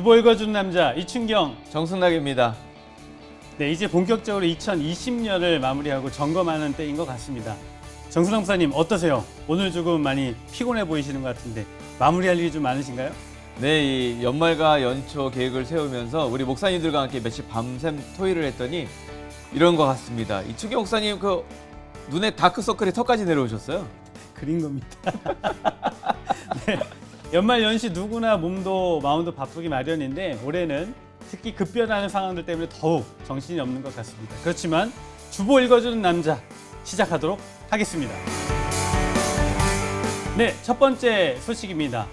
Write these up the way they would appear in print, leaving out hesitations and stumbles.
주보 읽어주는 남자 이춘경. 정승락입니다. 네, 이제 본격적으로 2020년을 마무리하고 점검하는 때인 것 같습니다. 정순학 목사님 어떠세요? 오늘 조금 많이 피곤해 보이시는 것 같은데 마무리할 일이 좀 많으신가요? 네, 이 연말과 연초 계획을 세우면서 우리 목사님들과 함께 며칠 밤샘 토의를 했더니 이런 것 같습니다. 이춘경 목사님 그 눈에 다크서클이 턱까지 내려오셨어요. 그린 겁니다. 네, 연말 연시 누구나 몸도 마음도 바쁘기 마련인데 올해는 특히 급변하는 상황들 때문에 더욱 정신이 없는 것 같습니다. 그렇지만 주보 읽어주는 남자 시작하도록 하겠습니다. 네, 첫 번째 소식입니다.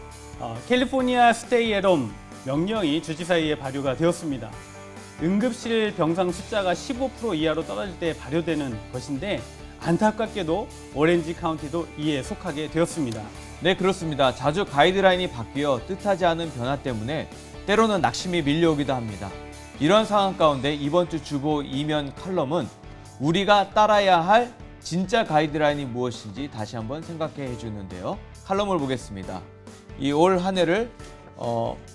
캘리포니아 스테이 앳홈 명령이 주지사회에 발효가 되었습니다. 응급실 병상 숫자가 15% 이하로 떨어질 때 발효되는 것인데 안타깝게도 오렌지 카운티도 이에 속하게 되었습니다. 네, 그렇습니다. 자주 가이드라인이 바뀌어 뜻하지 않은 변화 때문에 때로는 낙심이 밀려오기도 합니다. 이런 상황 가운데 이번 주 주보 이면 칼럼은 우리가 따라야 할 진짜 가이드라인이 무엇인지 다시 한번 생각해 주는데요. 칼럼을 보겠습니다. 이 올 한 해를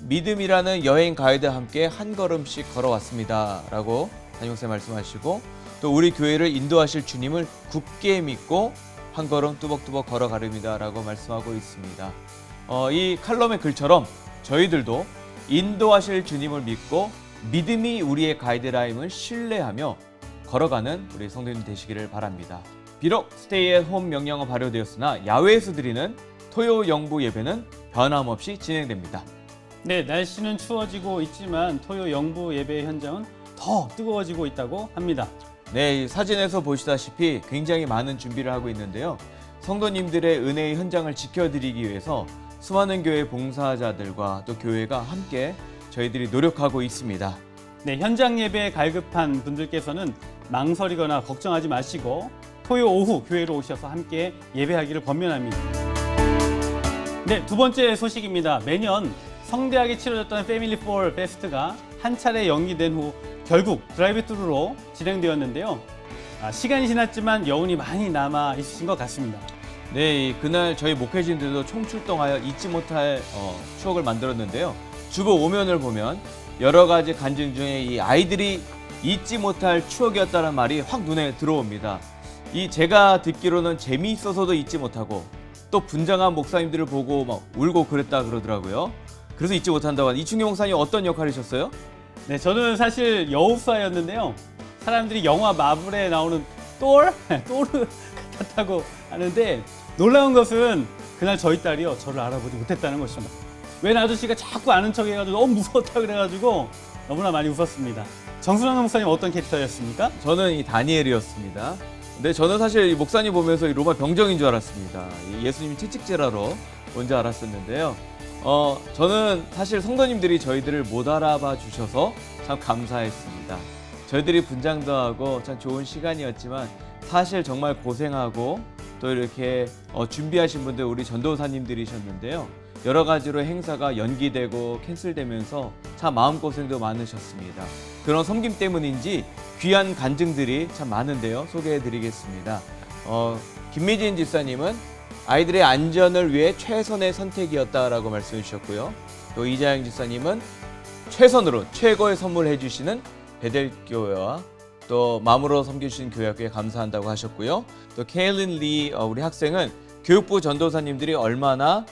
믿음이라는 여행 가이드와 함께 한 걸음씩 걸어왔습니다 라고 담임목사님 말씀하시고, 또 우리 교회를 인도하실 주님을 굳게 믿고 한 걸음 뚜벅뚜벅 걸어가렵니다 라고 말씀하고 있습니다. 이 칼럼의 글처럼 저희들도 인도하실 주님을 믿고 믿음이 우리의 가이드라인을 신뢰하며 걸어가는 우리 성도님 되시기를 바랍니다. 비록 스테이 앳 홈 명령은 발효되었으나 야외에서 드리는 토요 영부 예배는 변함없이 진행됩니다. 네, 날씨는 추워지고 있지만 토요 영부 예배 현장은 더 뜨거워지고 있다고 합니다. 네, 사진에서 보시다시피 굉장히 많은 준비를 하고 있는데요. 성도님들의 은혜의 현장을 지켜드리기 위해서 수많은 교회 봉사자들과 또 교회가 함께 저희들이 노력하고 있습니다. 네, 현장 예배에 갈급한 분들께서는 망설이거나 걱정하지 마시고 토요 오후 교회로 오셔서 함께 예배하기를 권면합니다. 네, 두 번째 소식입니다. 매년 성대하게 치러졌던 패밀리 폴 페스트가 한 차례 연기된 후 결국 드라이브트루로 진행되었는데요. 시간이 지났지만 여운이 많이 남아 있으신 것 같습니다. 네, 그날 저희 목회진들도 총출동하여 잊지 못할 추억을 만들었는데요. 주보 오면을 보면 여러 가지 간증 중에 이 아이들이 잊지 못할 추억이었다는 말이 확 눈에 들어옵니다. 이 제가 듣기로는 재미있어서도 잊지 못하고 또 분장한 목사님들을 보고 막 울고 그랬다 그러더라고요. 그래서 잊지 못한다고 하는 이춘경 목사님 어떤 역할이셨어요? 네, 저는 사실 여우수아였는데요. 사람들이 영화 마블에 나오는 또르 같다고 하는데 놀라운 것은 그날 저희 딸이요, 저를 알아보지 못했다는 것입니다. 웬 아저씨가 자꾸 아는 척 해가지고 너무 무서웠다 그래가지고 너무나 많이 웃었습니다. 정순환 목사님 어떤 캐릭터였습니까? 저는 이 다니엘이었습니다. 근데 저는 사실 이 목사님 보면서 이 로마 병정인 줄 알았습니다. 이 예수님이 채찍질하러 온 줄 알았었는데요. 저는 사실 성도님들이 저희들을 못 알아봐 주셔서 참 감사했습니다. 저희들이 분장도 하고 참 좋은 시간이었지만 사실 정말 고생하고 또 이렇게 준비하신 분들 우리 전도사님들이셨는데요. 여러 가지로 행사가 연기되고 캔슬되면서 참 마음고생도 많으셨습니다. 그런 섬김 때문인지 귀한 간증들이 참 많은데요. 소개해드리겠습니다. 김미진 집사님은 아이들의 안전을 위해 최선의 선택이었다라고 말씀해 주셨고요. 또 이자영 집사님은 최선으로 최고의 선물을 해주시는 베델교회와 또 마음으로 섬겨주신 교회학교에 감사한다고 하셨고요. 또 케일린 리 우리 학생은 교육부 전도사님들이 얼마나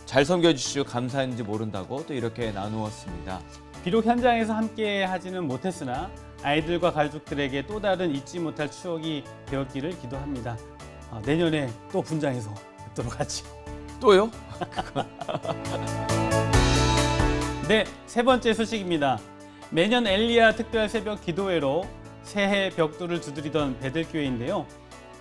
잘 섬겨주시고 감사한지 모른다고 또 이렇게 나누었습니다. 비록 현장에서 함께 하지는 못했으나 아이들과 가족들에게 또 다른 잊지 못할 추억이 되었기를 기도합니다. 내년에 또 분장해서 뵙도록 하죠. 또요? 네, 세 번째 소식입니다. 매년 엘리야 특별 새벽 기도회로 새해 벽돌을 두드리던 베들교회인데요.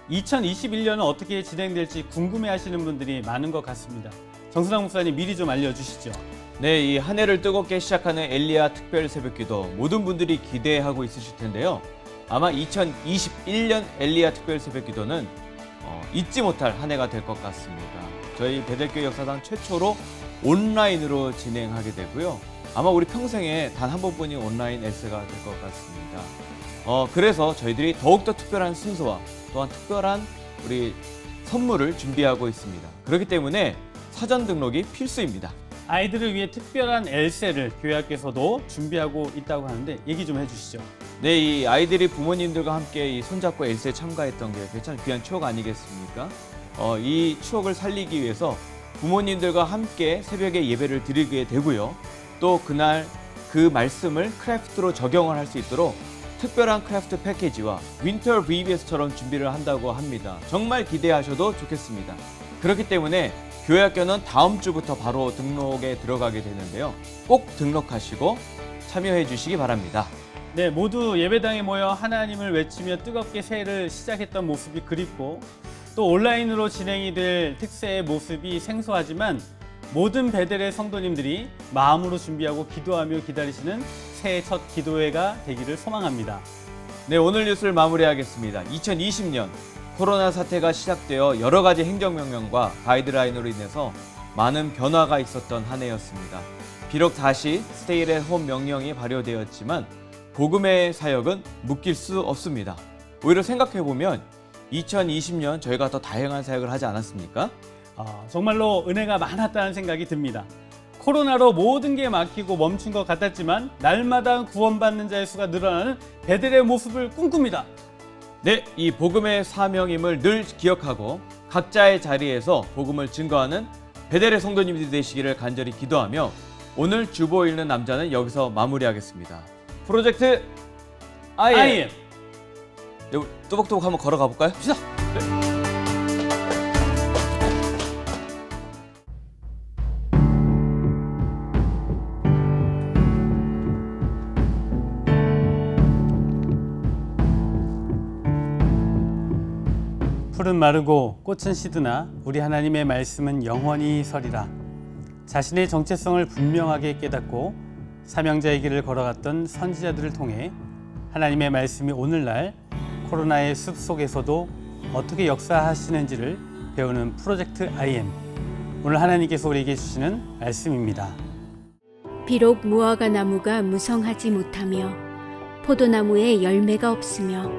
2021년은 어떻게 진행될지 궁금해하시는 분들이 많은 것 같습니다. 정순학 목사님 미리 좀 알려주시죠. 네, 이 한 해를 뜨겁게 시작하는 엘리야 특별 새벽기도 모든 분들이 기대하고 있으실 텐데요. 아마 2021년 엘리야 특별 새벽기도는 잊지 못할 한 해가 될 것 같습니다. 저희 베델교회 역사상 최초로 온라인으로 진행하게 되고요. 아마 우리 평생에 단 한 번뿐인 온라인 엘세가 될 것 같습니다. 그래서 저희들이 더욱더 특별한 순서와 또한 특별한 우리 선물을 준비하고 있습니다. 그렇기 때문에 사전 등록이 필수입니다. 아이들을 위해 특별한 엘세를 교회학교에서도 준비하고 있다고 하는데 얘기 좀 해주시죠. 네, 이 아이들이 부모님들과 함께 이 손잡고 엘세에 참가했던 게 참 귀한 추억 아니겠습니까? 이 추억을 살리기 위해서 부모님들과 함께 새벽에 예배를 드리게 되고요. 또 그날 그 말씀을 크래프트로 적용을 할 수 있도록 특별한 크래프트 패키지와 윈터 VBS처럼 준비를 한다고 합니다. 정말 기대하셔도 좋겠습니다. 그렇기 때문에 교회학교는 다음 주부터 바로 등록에 들어가게 되는데요. 꼭 등록하시고 참여해 주시기 바랍니다. 네, 모두 예배당에 모여 하나님을 외치며 뜨겁게 새해를 시작했던 모습이 그립고 또 온라인으로 진행이 될 특새의 모습이 생소하지만 모든 베델의 성도님들이 마음으로 준비하고 기도하며 기다리시는 새해 첫 기도회가 되기를 소망합니다. 네, 오늘 뉴스를 마무리하겠습니다. 2020년 코로나 사태가 시작되어 여러 가지 행정명령과 가이드라인으로 인해서 많은 변화가 있었던 한 해였습니다. 비록 다시 스테이 앳 홈 명령이 발효되었지만 복음의 사역은 묶일 수 없습니다. 오히려 생각해보면 2020년 저희가 더 다양한 사역을 하지 않았습니까? 정말로 은혜가 많았다는 생각이 듭니다. 코로나로 모든 게 막히고 멈춘 것 같았지만 날마다 구원받는 자의 수가 늘어나는 베델의 모습을 꿈꿉니다. 네, 이 복음의 사명임을 늘 기억하고 각자의 자리에서 복음을 증거하는 베델의 성도님들이 되시기를 간절히 기도하며 오늘 주보 읽는 남자는 여기서 마무리하겠습니다. 프로젝트 I am. 네, 또박또박 한번 걸어가 볼까요? 시작! 풀은 마르고 꽃은 시드나 우리 하나님의 말씀은 영원히 서리라. 자신의 정체성을 분명하게 깨닫고 사명자의 길을 걸어갔던 선지자들을 통해 하나님의 말씀이 오늘날 코로나의 숲 속에서도 어떻게 역사하시는지를 배우는 프로젝트 IM. 오늘 하나님께서 우리에게 주시는 말씀입니다. 비록 무화과 나무가 무성하지 못하며 포도나무에 열매가 없으며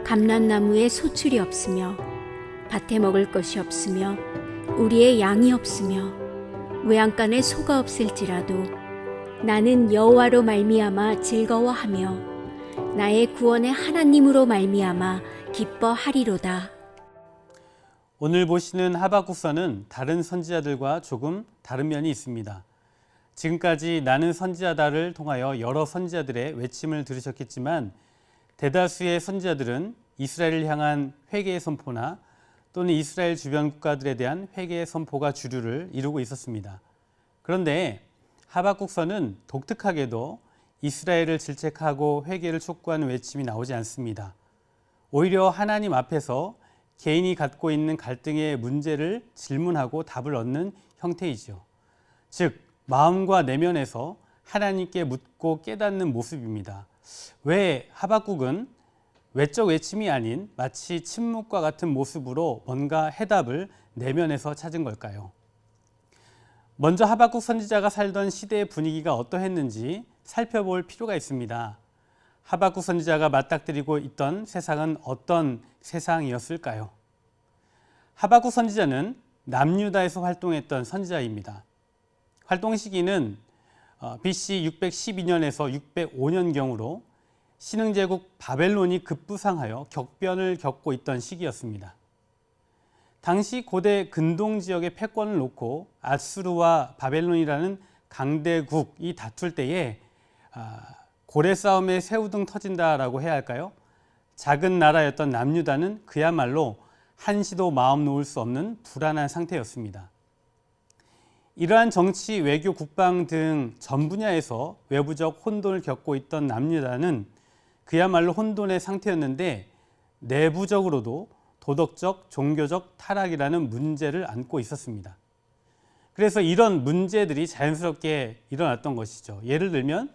감람나무에 소출이 없으며 밭에 먹을 것이 없으며 우리의 양이 없으며 외양간에 소가 없을지라도 나는 여호와로 말미암아 즐거워하며 나의 구원의 하나님으로 말미암아 기뻐하리로다. 오늘 보시는 하박국서는 다른 선지자들과 조금 다른 면이 있습니다. 지금까지 나는 선지자다를 통하여 여러 선지자들의 외침을 들으셨겠지만 대다수의 선지자들은 이스라엘을 향한 회개의 선포나 또는 이스라엘 주변 국가들에 대한 회개의 선포가 주류를 이루고 있었습니다. 그런데 하박국서는 독특하게도 이스라엘을 질책하고 회개를 촉구하는 외침이 나오지 않습니다. 오히려 하나님 앞에서 개인이 갖고 있는 갈등의 문제를 질문하고 답을 얻는 형태이죠. 즉 마음과 내면에서 하나님께 묻고 깨닫는 모습입니다. 왜 하박국은 외적 외침이 아닌 마치 침묵과 같은 모습으로 뭔가 해답을 내면에서 찾은 걸까요? 먼저 하박국 선지자가 살던 시대의 분위기가 어떠했는지 살펴볼 필요가 있습니다. 하박국 선지자가 맞닥뜨리고 있던 세상은 어떤 세상이었을까요? 하박국 선지자는 남유다에서 활동했던 선지자입니다. 활동 시기는 BC 612년에서 605년경으로 신흥제국 바벨론이 급부상하여 격변을 겪고 있던 시기였습니다. 당시 고대 근동 지역의 패권을 놓고 아수르와 바벨론이라는 강대국이 다툴 때에 고래 싸움에 새우등 터진다라고 해야 할까요? 작은 나라였던 남유다는 그야말로 한시도 마음 놓을 수 없는 불안한 상태였습니다. 이러한 정치, 외교, 국방 등 전 분야에서 외부적 혼돈을 겪고 있던 남유다는 그야말로 혼돈의 상태였는데 내부적으로도 도덕적, 종교적 타락이라는 문제를 안고 있었습니다. 그래서 이런 문제들이 자연스럽게 일어났던 것이죠. 예를 들면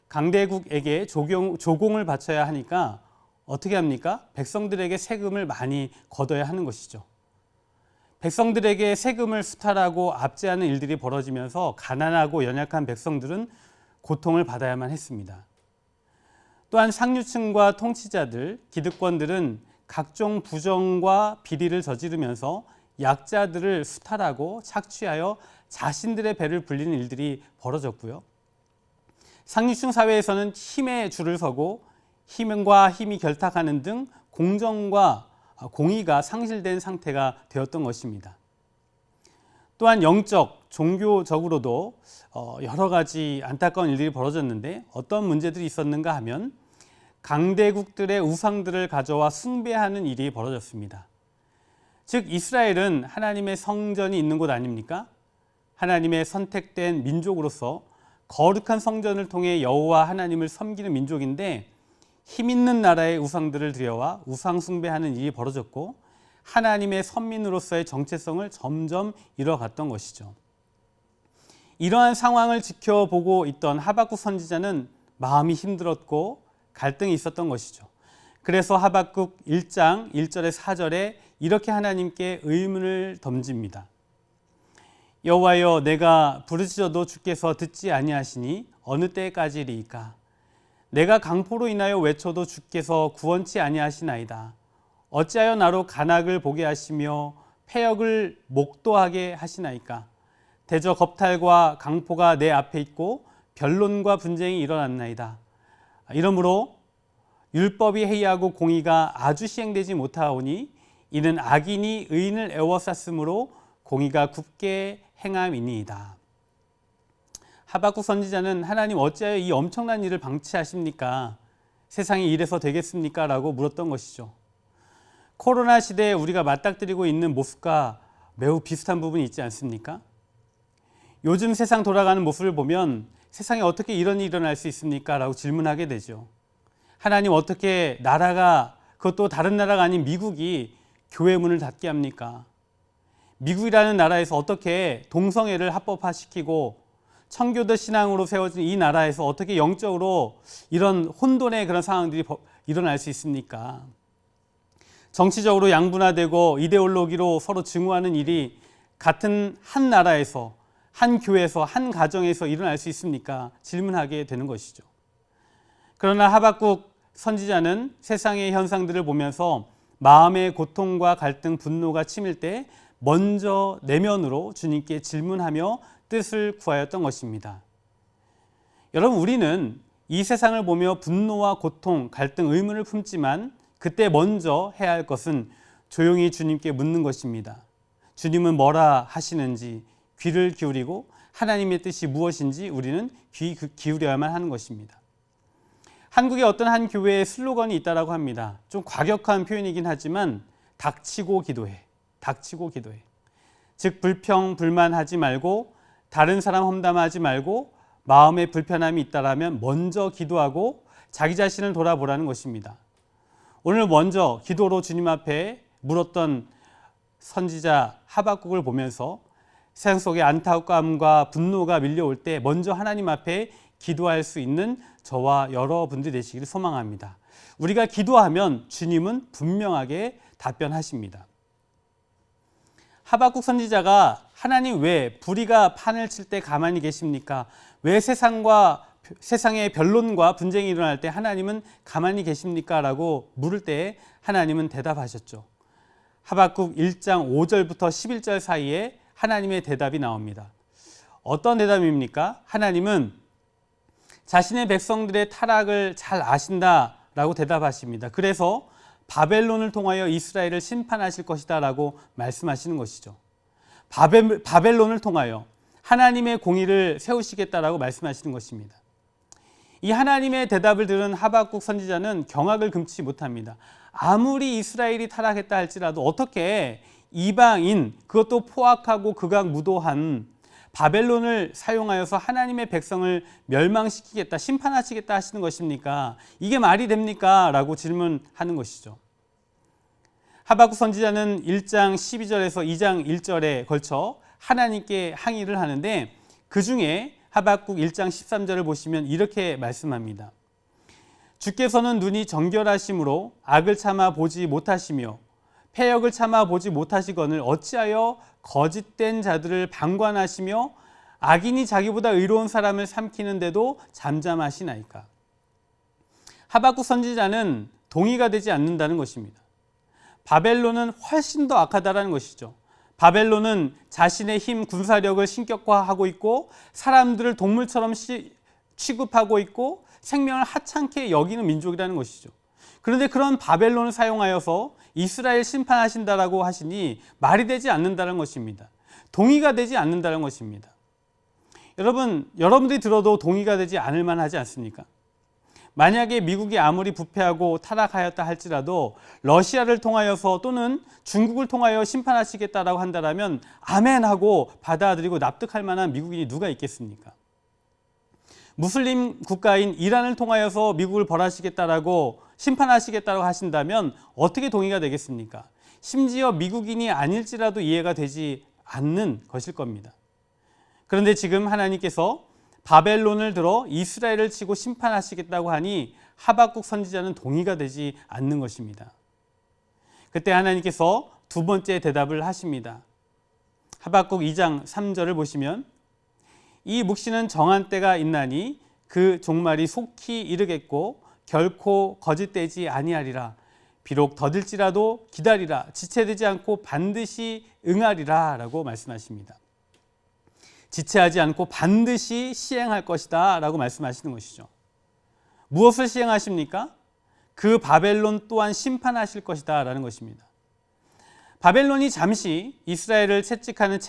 강대국에게 조공을 바쳐야 하니까 어떻게 합니까? 백성들에게 세금을 많이 걷어야 하는 것이죠. 백성들에게 세금을 수탈하고 압제하는 일들이 벌어지면서 가난하고 연약한 백성들은 고통을 받아야만 했습니다. 또한 상류층과 통치자들, 기득권들은 각종 부정과 비리를 저지르면서 약자들을 수탈하고 착취하여 자신들의 배를 불리는 일들이 벌어졌고요. 상류층 사회에서는 힘의 줄을 서고 힘과 힘이 결탁하는 등 공정과 공의가 상실된 상태가 되었던 것입니다. 또한 영적, 종교적으로도 여러 가지 안타까운 일들이 벌어졌는데 어떤 문제들이 있었는가 하면 강대국들의 우상들을 가져와 숭배하는 일이 벌어졌습니다. 즉 이스라엘은 하나님의 성전이 있는 곳 아닙니까? 하나님의 선택된 민족으로서 거룩한 성전을 통해 여호와 하나님을 섬기는 민족인데 힘 있는 나라의 우상들을 들여와 우상 숭배하는 일이 벌어졌고 하나님의 선민으로서의 정체성을 점점 잃어갔던 것이죠. 이러한 상황을 지켜보고 있던 하박국 선지자는 마음이 힘들었고 갈등이 있었던 것이죠. 그래서 하박국 1장 1절에 4절에 이렇게 하나님께 의문을 던집니다. 여호와여, 내가 부르짖어도 주께서 듣지 아니하시니 어느 때까지리이까? 내가 강포로 인하여 외쳐도 주께서 구원치 아니하시나이다. 어찌하여 나로 간악을 보게 하시며 패역을 목도하게 하시나이까? 대저 겁탈과 강포가 내 앞에 있고 변론과 분쟁이 일어났나이다. 이러므로 율법이 해이하고 공의가 아주 시행되지 못하오니 이는 악인이 의인을 애워쌌으므로 공의가 굳게 행함이니이다. 하박국 선지자는 하나님 어찌하여 이 엄청난 일을 방치하십니까? 세상이 이래서 되겠습니까? 라고 물었던 것이죠. 코로나 시대에 우리가 맞닥뜨리고 있는 모습과 매우 비슷한 부분이 있지 않습니까? 요즘 세상 돌아가는 모습을 보면 세상에 어떻게 이런 일이 일어날 수 있습니까? 라고 질문하게 되죠. 하나님 어떻게 나라가, 그것도 다른 나라가 아닌 미국이 교회 문을 닫게 합니까? 미국이라는 나라에서 어떻게 동성애를 합법화시키고 청교도 신앙으로 세워진 이 나라에서 어떻게 영적으로 이런 혼돈의 그런 상황들이 일어날 수 있습니까? 정치적으로 양분화되고 이데올로기로 서로 증오하는 일이 같은 한 나라에서, 한 교회에서, 한 가정에서 일어날 수 있습니까? 질문하게 되는 것이죠. 그러나 하박국 선지자는 세상의 현상들을 보면서 마음의 고통과 갈등, 분노가 치밀 때 먼저 내면으로 주님께 질문하며 뜻을 구하였던 것입니다. 여러분, 우리는 이 세상을 보며 분노와 고통, 갈등, 의문을 품지만 그때 먼저 해야 할 것은 조용히 주님께 묻는 것입니다. 주님은 뭐라 하시는지 귀를 기울이고 하나님의 뜻이 무엇인지 우리는 귀 기울여야만 하는 것입니다. 한국의 어떤 한 교회에 슬로건이 있다라고 합니다. 좀 과격한 표현이긴 하지만 닥치고 기도해. 닥치고 기도해. 즉 불평, 불만하지 말고 다른 사람 험담하지 말고 마음에 불편함이 있다라면 먼저 기도하고 자기 자신을 돌아보라는 것입니다. 오늘 먼저 기도로 주님 앞에 물었던 선지자 하박국을 보면서 세상 속에 안타까움과 분노가 밀려올 때 먼저 하나님 앞에 기도할 수 있는 저와 여러분들이 되시기를 소망합니다. 우리가 기도하면 주님은 분명하게 답변하십니다. 하박국 선지자가 하나님 왜 불의가 판을 칠 때 가만히 계십니까? 왜 세상의 변론과 분쟁이 일어날 때 하나님은 가만히 계십니까? 라고 물을 때 하나님은 대답하셨죠. 하박국 1장 5절부터 11절 사이에 하나님의 대답이 나옵니다. 어떤 대답입니까? 하나님은 자신의 백성들의 타락을 잘 아신다라고 대답하십니다. 그래서 바벨론을 통하여 이스라엘을 심판하실 것이다 라고 말씀하시는 것이죠. 바벨론을 통하여 하나님의 공의를 세우시겠다라고 말씀하시는 것입니다. 이 하나님의 대답을 들은 하박국 선지자는 경악을 금치 못합니다. 아무리 이스라엘이 타락했다 할지라도 어떻게 이방인, 그것도 포악하고 극악무도한 바벨론을 사용하여서 하나님의 백성을 멸망시키겠다, 심판하시겠다 하시는 것입니까? 이게 말이 됩니까? 라고 질문하는 것이죠. 하박국 선지자는 1장 12절에서 2장 1절에 걸쳐 하나님께 항의를 하는데 그 중에 하박국 1장 13절을 보시면 이렇게 말씀합니다. 주께서는 눈이 정결하심으로 악을 참아 보지 못하시며 패역을 참아 보지 못하시거늘 어찌하여 거짓된 자들을 방관하시며 악인이 자기보다 의로운 사람을 삼키는데도 잠잠하시나이까? 하박국 선지자는 동의가 되지 않는다는 것입니다. 바벨론은 훨씬 더 악하다는 것이죠. 바벨론은 자신의 힘, 군사력을 신격화하고 있고 사람들을 동물처럼 취급하고 있고 생명을 하찮게 여기는 민족이라는 것이죠. 그런데 그런 바벨론을 사용하여서 이스라엘 심판하신다라고 하시니 말이 되지 않는다는 것입니다. 동의가 되지 않는다는 것입니다. 여러분들이 들어도 동의가 되지 않을 만하지 않습니까? 만약에 미국이 아무리 부패하고 타락하였다 할지라도 러시아를 통하여서 또는 중국을 통하여 심판하시겠다라고 한다면 아멘 하고 받아들이고 납득할 만한 미국인이 누가 있겠습니까? 무슬림 국가인 이란을 통하여서 미국을 벌하시겠다라고 심판하시겠다고 하신다면 어떻게 동의가 되겠습니까? 심지어 미국인이 아닐지라도 이해가 되지 않는 것일 겁니다. 그런데 지금 하나님께서 바벨론을 들어 이스라엘을 치고 심판하시겠다고 하니 하박국 선지자는 동의가 되지 않는 것입니다. 그때 하나님께서 두 번째 대답을 하십니다. 하박국 2장 3절을 보시면 이 묵시는 정한 때가 있나니 그 종말이 속히 이르겠고 결코 거짓되지 아니하리라. 비록 더딜지라도 기다리라. 지체되지 않고 반드시 응하리라 라고 말씀하십니다. 지체하지 않고 반드시 시행할 것이다 라고 말씀하시는 것이죠. 무엇을 시행하십니까? 그 바벨론 또한 심판하실 것이다 라는 것입니다. 바벨론이 잠시 이스라엘을 채찍질하는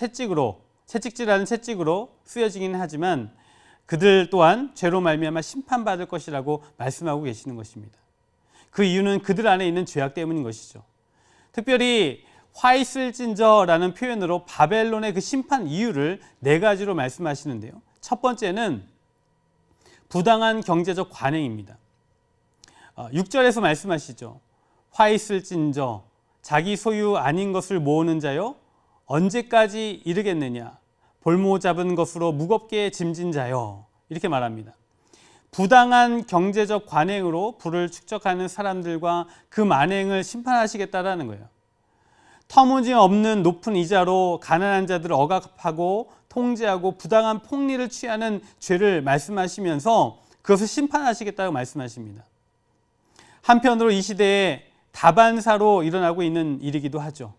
채찍으로 쓰여지긴 하지만 그들 또한 죄로 말미암아 심판받을 것이라고 말씀하고 계시는 것입니다. 그 이유는 그들 안에 있는 죄악 때문인 것이죠. 특별히 화 있을진저라는 표현으로 바벨론의 그 심판 이유를 네 가지로 말씀하시는데요. 첫 번째는 부당한 경제적 관행입니다. 6절에서 말씀하시죠. 화 있을진저 자기 소유 아닌 것을 모으는 자여 언제까지 이르겠느냐. 볼모 잡은 것으로 무겁게 짐진 자여. 이렇게 말합니다. 부당한 경제적 관행으로 부를 축적하는 사람들과 그 만행을 심판하시겠다라는 거예요. 터무니없는 높은 이자로 가난한 자들을 억압하고 통제하고 부당한 폭리를 취하는 죄를 말씀하시면서 그것을 심판하시겠다고 말씀하십니다. 한편으로 이 시대에 다반사로 일어나고 있는 일이기도 하죠.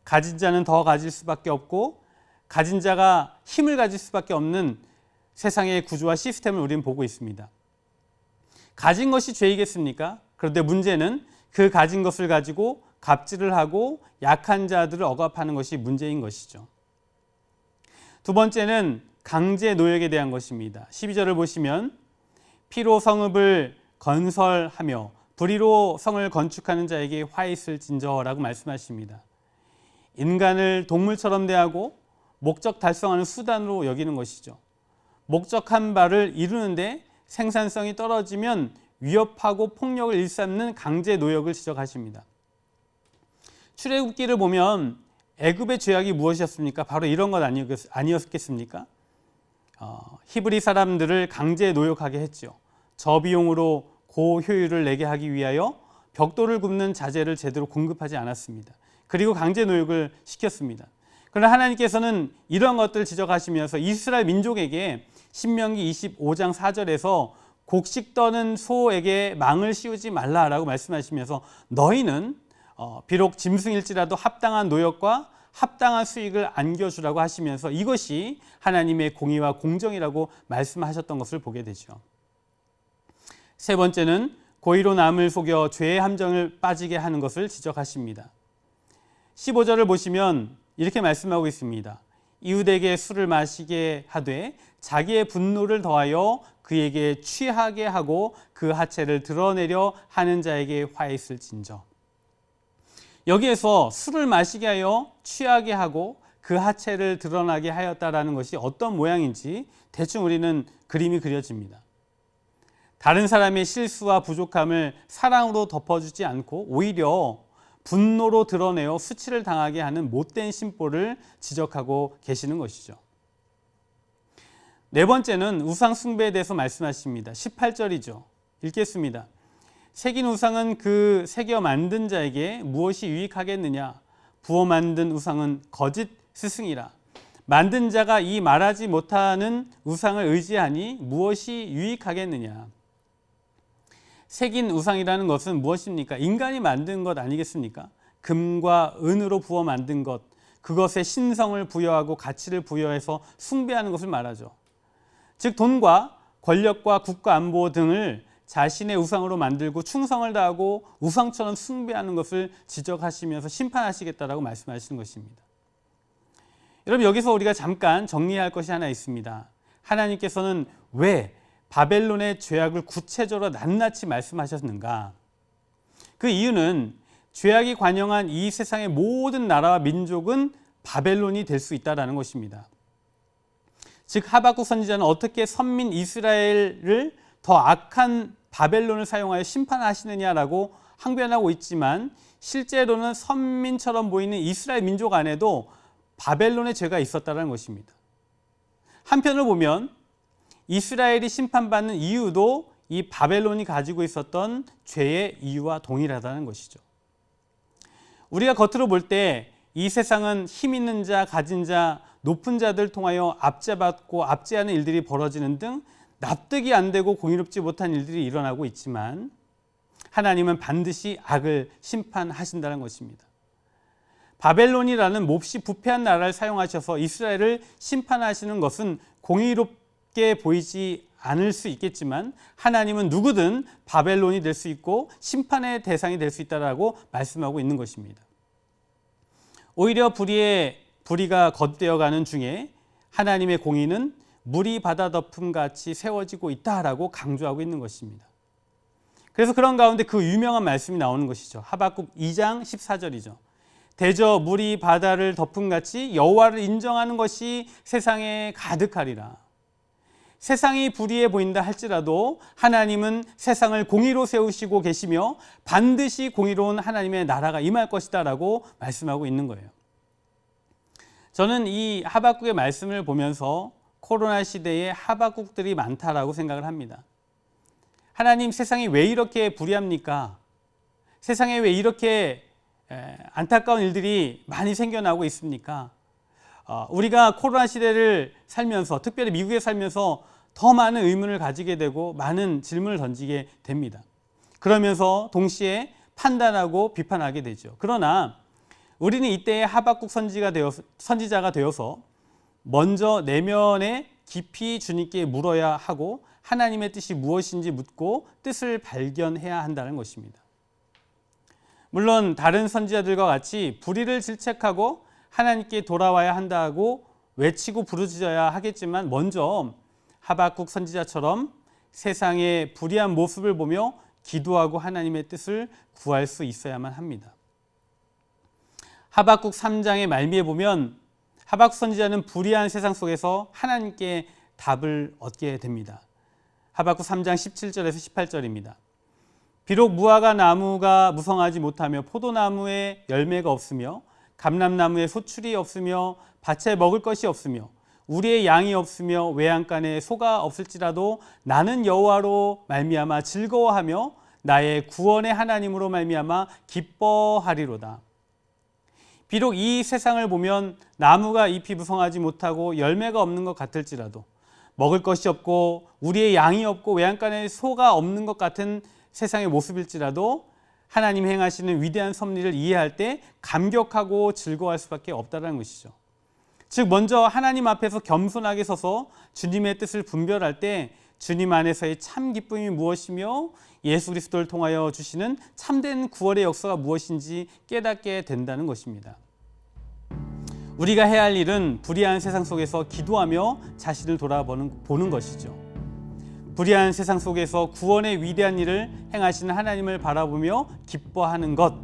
가진 자는 더 가질 수밖에 없고 가진 자가 힘을 가질 수밖에 없는 세상의 구조와 시스템을 우리는 보고 있습니다. 가진 것이 죄이겠습니까? 그런데 문제는 그 가진 것을 가지고 갑질을 하고 약한 자들을 억압하는 것이 문제인 것이죠. 두 번째는 강제 노역에 대한 것입니다. 12절을 보시면 피로 성읍을 건설하며 불의로 성을 건축하는 자에게 화 있을진저라고 말씀하십니다. 인간을 동물처럼 대하고 목적 달성하는 수단으로 여기는 것이죠. 목적한 바를 이루는데 생산성이 떨어지면 위협하고 폭력을 일삼는 강제 노역을 지적하십니다. 출애굽기를 보면 애굽의 죄악이 무엇이었습니까? 바로 이런 것 아니었겠습니까? 히브리 사람들을 강제 노역하게 했죠. 저비용으로 고효율을 내게 하기 위하여 벽돌을 굽는 자재를 제대로 공급하지 않았습니다. 그리고 강제 노역을 시켰습니다. 그러나 하나님께서는 이런 것들을 지적하시면서 이스라엘 민족에게 신명기 25장 4절에서 곡식 떠는 소에게 망을 씌우지 말라라고 말씀하시면서 너희는 비록 짐승일지라도 합당한 노역과 합당한 수익을 안겨주라고 하시면서 이것이 하나님의 공의와 공정이라고 말씀하셨던 것을 보게 되죠. 세 번째는 고의로 남을 속여 죄의 함정을 빠지게 하는 것을 지적하십니다. 15절을 보시면 이렇게 말씀하고 있습니다. 이웃에게 술을 마시게 하되 자기의 분노를 더하여 그에게 취하게 하고 그 하체를 드러내려 하는 자에게 화 있을진저. 여기에서 술을 마시게 하여 취하게 하고 그 하체를 드러나게 하였다라는 것이 어떤 모양인지 대충 우리는 그림이 그려집니다. 다른 사람의 실수와 부족함을 사랑으로 덮어주지 않고 오히려 분노로 드러내어 수치를 당하게 하는 못된 심보를 지적하고 계시는 것이죠. 네 번째는 우상 숭배에 대해서 말씀하십니다. 18절이죠. 읽겠습니다. 새긴 우상은 그 새겨 만든 자에게 무엇이 유익하겠느냐? 부어 만든 우상은 거짓 스승이라. 만든 자가 이 말하지 못하는 우상을 의지하니 무엇이 유익하겠느냐? 새긴 우상이라는 것은 무엇입니까? 인간이 만든 것 아니겠습니까? 금과 은으로 부어 만든 것, 그것에 신성을 부여하고 가치를 부여해서 숭배하는 것을 말하죠. 즉 돈과 권력과 국가 안보 등을 자신의 우상으로 만들고 충성을 다하고 우상처럼 숭배하는 것을 지적하시면서 심판하시겠다라고 말씀하시는 것입니다. 여러분, 여기서 우리가 잠깐 정리할 것이 하나 있습니다. 하나님께서는 왜 바벨론의 죄악을 구체적으로 낱낱이 말씀하셨는가? 그 이유는 죄악이 관영한 이 세상의 모든 나라와 민족은 바벨론이 될 수 있다는 것입니다. 즉 하박국 선지자는 어떻게 선민 이스라엘을 더 악한 바벨론을 사용하여 심판하시느냐라고 항변하고 있지만 실제로는 선민처럼 보이는 이스라엘 민족 안에도 바벨론의 죄가 있었다는 것입니다. 한편으로 보면 이스라엘이 심판받는 이유도 이 바벨론이 가지고 있었던 죄의 이유와 동일하다는 것이죠. 우리가 겉으로 볼 때 이 세상은 힘 있는 자, 가진 자, 높은 자들 통하여 압제받고 압제하는 일들이 벌어지는 등 납득이 안 되고 공의롭지 못한 일들이 일어나고 있지만 하나님은 반드시 악을 심판하신다는 것입니다. 바벨론이라는 몹시 부패한 나라를 사용하셔서 이스라엘을 심판하시는 것은 공의롭게 보이지 않을 수 있겠지만 하나님은 누구든 바벨론이 될 수 있고 심판의 대상이 될 수 있다라고 말씀하고 있는 것입니다. 오히려 불의가 겉되어 가는 중에 하나님의 공의는 물이 바다 덮음 같이 세워지고 있다라고 강조하고 있는 것입니다. 그래서 그런 가운데 그 유명한 말씀이 나오는 것이죠. 하박국 2장 14절이죠. 대저 물이 바다를 덮음 같이 여호와를 인정하는 것이 세상에 가득하리라. 세상이 불의해 보인다 할지라도 하나님은 세상을 공의로 세우시고 계시며 반드시 공의로운 하나님의 나라가 임할 것이다 라고 말씀하고 있는 거예요. 저는 이 하박국의 말씀을 보면서 코로나 시대에 하박국들이 많다라고 생각을 합니다. 하나님, 세상이 왜 이렇게 불의합니까? 세상에 왜 이렇게 안타까운 일들이 많이 생겨나고 있습니까? 우리가 코로나 시대를 살면서, 특별히 미국에 살면서 더 많은 의문을 가지게 되고 많은 질문을 던지게 됩니다. 그러면서 동시에 판단하고 비판하게 되죠. 그러나 우리는 이때의 하박국 선지자가 되어서 먼저 내면에 깊이 주님께 물어야 하고 하나님의 뜻이 무엇인지 묻고 뜻을 발견해야 한다는 것입니다. 물론 다른 선지자들과 같이 불의를 질책하고 하나님께 돌아와야 한다고 외치고 부르짖어야 하겠지만 먼저 하박국 선지자처럼 세상의 불의한 모습을 보며 기도하고 하나님의 뜻을 구할 수 있어야만 합니다. 하박국 3장의 말미에 보면 하박국 선지자는 불의한 세상 속에서 하나님께 답을 얻게 됩니다. 하박국 3장 17절에서 18절입니다. 비록 무화과 나무가 무성하지 못하며 포도나무에 열매가 없으며 감람나무에 소출이 없으며 밭에 먹을 것이 없으며 우리의 양이 없으며 외양간에 소가 없을지라도 나는 여호와로 말미암아 즐거워하며 나의 구원의 하나님으로 말미암아 기뻐하리로다. 비록 이 세상을 보면 나무가 잎이 무성하지 못하고 열매가 없는 것 같을지라도 먹을 것이 없고 우리의 양이 없고 외양간에 소가 없는 것 같은 세상의 모습일지라도 하나님 행하시는 위대한 섭리를 이해할 때 감격하고 즐거워할 수밖에 없다는 것이죠. 즉 먼저 하나님 앞에서 겸손하게 서서 주님의 뜻을 분별할 때 주님 안에서의 참 기쁨이 무엇이며 예수 그리스도를 통하여 주시는 참된 구원의 역사가 무엇인지 깨닫게 된다는 것입니다. 우리가 해야 할 일은 불의한 세상 속에서 기도하며 자신을 돌아보는 것이죠. 불의한 세상 속에서 구원의 위대한 일을 행하시는 하나님을 바라보며 기뻐하는 것,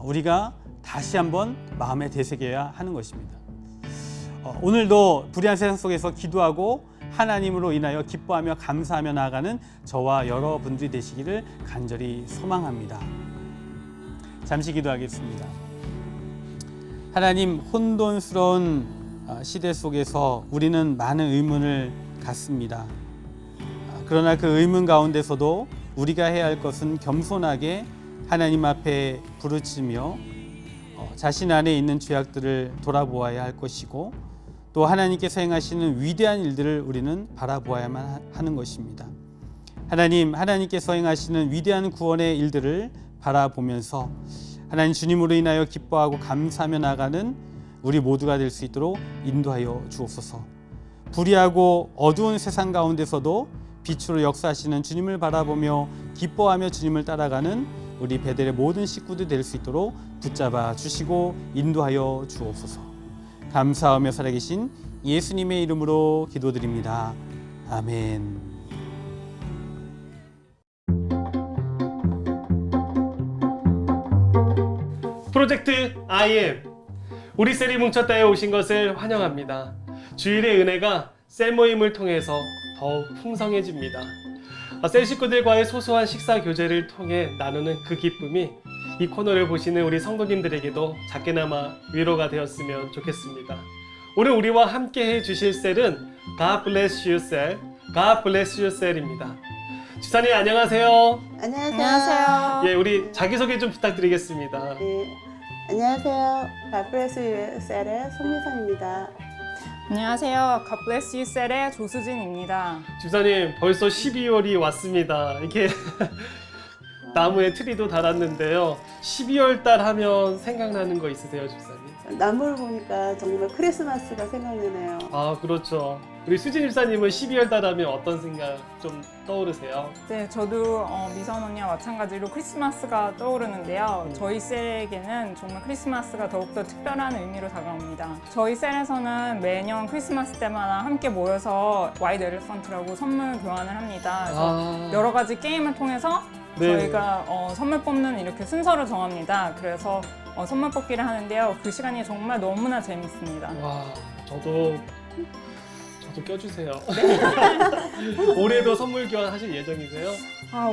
우리가 다시 한번 마음에 되새겨야 하는 것입니다. 오늘도 불의한 세상 속에서 기도하고 하나님으로 인하여 기뻐하며 감사하며 나아가는 저와 여러분들이 되시기를 간절히 소망합니다. 잠시 기도하겠습니다. 하나님, 혼돈스러운 시대 속에서 우리는 많은 의문을 갖습니다. 그러나 그 의문 가운데서도 우리가 해야 할 것은 겸손하게 하나님 앞에 부르짖으며 자신 안에 있는 죄악들을 돌아보아야 할 것이고 또 하나님께서 행하시는 위대한 일들을 우리는 바라보아야만 하는 것입니다. 하나님께서 행하시는 위대한 구원의 일들을 바라보면서 하나님 주님으로 인하여 기뻐하고 감사하며 나아가는 우리 모두가 될 수 있도록 인도하여 주옵소서. 불의하고 어두운 세상 가운데서도 빛으로 역사하시는 주님을 바라보며 기뻐하며 주님을 따라가는 우리 베델의 모든 식구들 될 수 있도록 붙잡아 주시고 인도하여 주옵소서. 감사하며 살아계신 예수님의 이름으로 기도드립니다. 아멘. 프로젝트 IM 우리 셀이 뭉쳤다에 오신 것을 환영합니다. 주일의 은혜가 셀 모임을 통해서 더욱 풍성해집니다. 셀 식구들과의 소소한 식사 교제를 통해 나누는 그 기쁨이 이 코너를 보시는 우리 성도님들에게도 작게나마 위로가 되었으면 좋겠습니다. 오늘 우리와 함께 해주실 셀은 God Bless You Cell, God Bless You Cell입니다. 집사님 안녕하세요. 안녕하세요. 예, 우리 자기소개 좀 부탁드리겠습니다. 네, 안녕하세요. 가브레스 셀의 송미선입니다. 안녕하세요. God bless you 셀의 조수진입니다. 집사님 벌써 12월이 왔습니다. 이렇게 나무에 트리도 달았는데요. 12월 달 하면 생각나는 거 있으세요, 집사님? 나무를 보니까 정말 크리스마스가 생각나네요. 아, 그렇죠. 우리 수진 집사님은 12월 달 하면 어떤 생각 좀 떠오르세요? 네, 저도 미선 언니와 마찬가지로 크리스마스가 떠오르는데요. 저희 셀에게는 정말 크리스마스가 더욱더 특별한 의미로 다가옵니다. 저희 셀에서는 매년 크리스마스 때마다 함께 모여서 와이드 엘리펀트라고 선물 교환을 합니다. 그래서 여러 가지 게임을 통해서 네. 저희가 선물 뽑는 이렇게 순서를 정합니다. 그래서 선물 뽑기를 하는데요. 그 시간이 정말 너무나 재밌습니다. 와, 저도 껴주세요. 올해도 선물 교환 하실 예정이세요?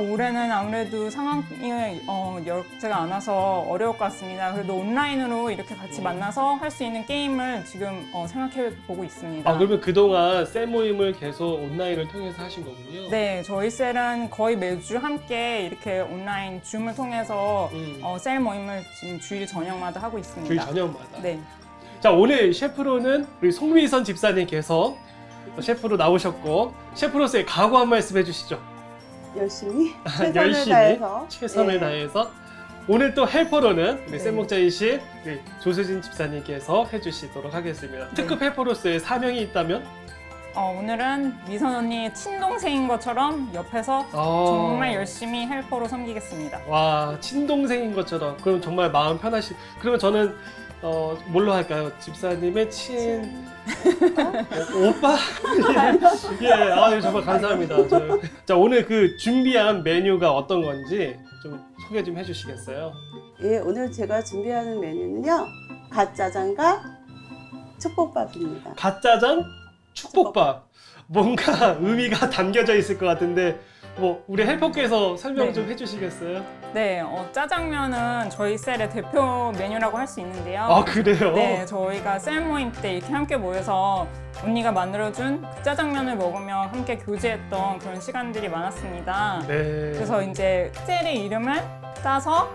올해는 아무래도 상황이 여력제가 않아서 어려울 것 같습니다. 그래도 온라인으로 이렇게 같이 만나서 할 수 있는 게임을 지금 생각해 보고 있습니다. 아, 그러면 그동안 셀 모임을 계속 온라인을 통해서 하신 거군요? 네, 저희 셀은 거의 매주 함께 이렇게 온라인 줌을 통해서 셀 모임을 지금 주일 저녁마다 하고 있습니다. 주일 저녁마다? 네. 자, 오늘 셰프로는 우리 송미선 집사님께서 셰프로 나오셨고 셰프로서의 각오 한 말씀 해주시죠. 열심히 최선을 열심히 다해서 최선을 네. 다해서 오늘 또 헬퍼로는 우리 네. 셀목자이신 우리 조수진 집사님께서 해주시도록 하겠습니다. 특급 헬퍼로서의 사명이 있다면? 오늘은 미선 언니의 친동생인 것처럼 옆에서 정말 열심히 헬퍼로 섬기겠습니다. 와, 친동생인 것처럼. 그럼 정말 마음 편하시. 그러면 저는 뭘로 할까요? 집사님의 오빠? 예, 아, 정말 감사합니다. 자, 오늘 그 준비한 메뉴가 어떤 건지 좀 소개 좀 해주시겠어요? 예, 오늘 제가 준비하는 메뉴는요. 갓짜장과 축복밥입니다. 갓짜장, 축복밥. 뭔가 의미가 담겨져 있을 것 같은데 우리 헬퍼께서 설명 네. 좀 해주시겠어요? 네, 짜장면은 저희 셀의 대표 메뉴라고 할 수 있는데요. 아, 그래요? 네, 저희가 셀 모임 때 이렇게 함께 모여서 언니가 만들어준 그 짜장면을 먹으며 함께 교제했던 그런 시간들이 많았습니다. 네. 그래서 이제 셀의 이름을 따서